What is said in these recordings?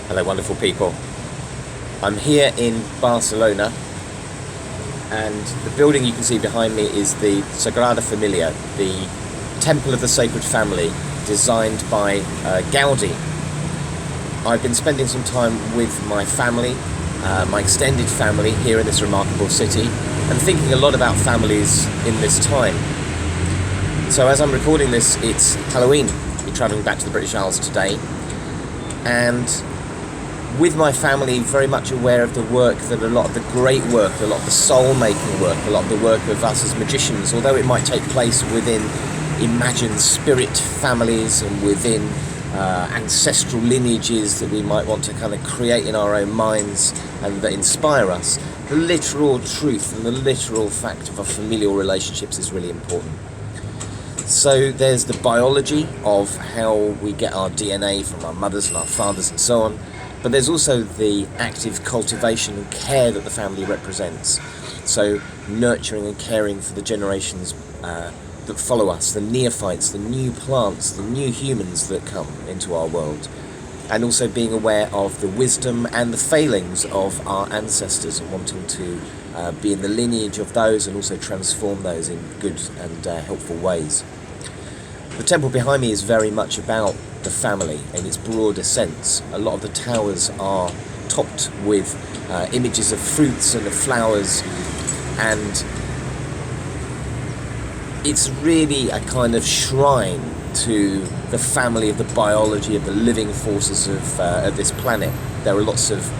Hello wonderful people. I'm here in Barcelona, and the building you can see behind me is the Sagrada Familia, the Temple of the Sacred Family, designed by Gaudi. I've been spending some time with my family, my extended family here in this remarkable city, and thinking a lot about families in this time. So as I'm recording this, it's Halloween. We're travelling back to the British Isles today, and with my family very much aware of the work that a lot of the great work, a lot of the soul-making work, a lot of the work of us as magicians, although it might take place within imagined spirit families and within ancestral lineages that we might want to kind of create in our own minds and that inspire us, the literal truth and the literal fact of our familial relationships is really important. So there's the biology of how we get our DNA from our mothers and our fathers and so on, but there's also the active cultivation and care that the family represents. So nurturing and caring for the generations that follow us, the neophytes, the new plants, the new humans that come into our world. And also being aware of the wisdom and the failings of our ancestors and wanting to be in the lineage of those and also transform those in good and helpful ways. The temple behind me is very much about the family in its broader sense. A lot of the towers are topped with images of fruits and of flowers, and it's really a kind of shrine to the family of the biology of the living forces of this planet. There are lots of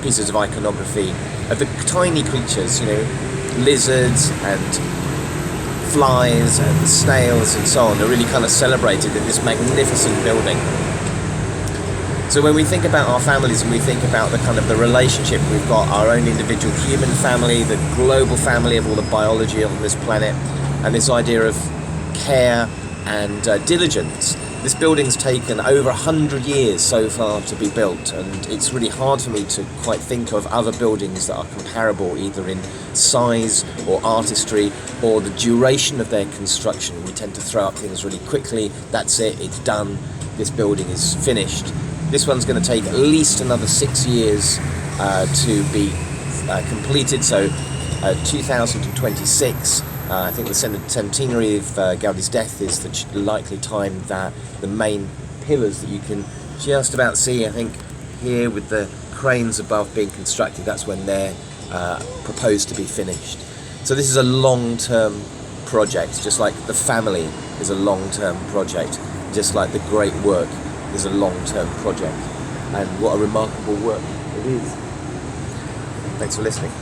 pieces of iconography of the tiny creatures, lizards and flies and snails and so on are really kind of celebrated in this magnificent building. So when we think about our families and we think about the kind of the relationship, we've got our own individual human family, the global family of all the biology on this planet, and this idea of care and diligence. This building's taken over 100 years so far to be built, and it's really hard for me to quite think of other buildings that are comparable either in size or artistry or the duration of their construction. We tend to throw up things really quickly. That's it, it's done, this building is finished. This one's going to take at least another 6 years to be completed, so 2026. I think the centenary of Gaudi's death is the likely time that the main pillars that you can just about see, I think, here with the cranes above being constructed, that's when they're proposed to be finished. So this is a long-term project, just like the family is a long-term project, just like the great work is a long-term project. And what a remarkable work it is. Thanks for listening.